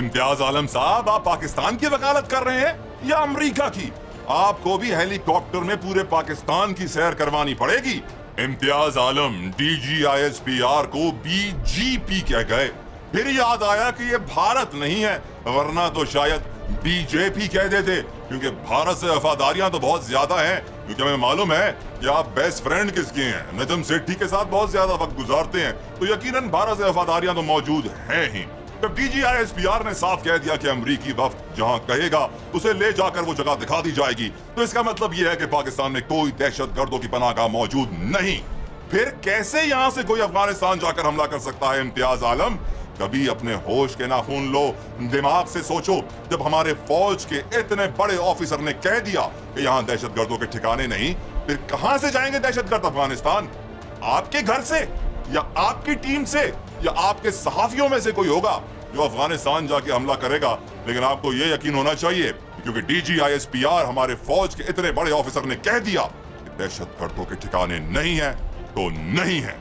इम्तियाज आलम साहब, आप पाकिस्तान की वकालत कर रहे हैं या अमेरिका की? आपको भी हेलीकॉप्टर में पूरे पाकिस्तान की सैर करवानी पड़ेगी। इम्तियाज आलम DGISPR को BGP कह गए, फिर याद आया कि ये भारत नहीं है, वरना तो शायद BJP कह देते, क्योंकि भारत से वफादारियां तो बहुत ज्यादा हैं। क्योंकि हमें मालूम है कि आप बेस्ट फ्रेंड किसके हैं, नजम सेठी के साथ बहुत ज्यादा वक्त गुजारते हैं, तो यकीनन भारत से वफादारियां तो मौजूद हैं ही। जब DGISPR ने साफ कह दिया कि अमरीकी वफ्द जहां कहेगा उसे ले जाकर वो जगह दिखा दी जाएगी, तो इसका मतलब यह है कि पाकिस्तान में कोई दहशतगर्दों की पनाहगाह मौजूद नहीं। फिर कैसे यहां से कोई अफगानिस्तान जाकर हमला कर सकता है? इम्तियाज आलम, कभी अपने होश के नाखून लो, दिमाग से सोचो। जब हमारे फौज के इतने बड़े ऑफिसर ने कह दिया कि यहाँ दहशतगर्दों के ठिकाने नहीं, फिर कहां से जाएंगे दहशतगर्द अफगानिस्तान? आपके घर से या आपकी टीम से या आपके सहाफियों में से कोई होगा जो अफगानिस्तान जाके हमला करेगा। लेकिन आपको यह यकीन होना चाहिए, क्योंकि DGISPR हमारे फौज के इतने बड़े ऑफिसर ने कह दिया कि दहशतगर्दों के ठिकाने नहीं है तो नहीं है।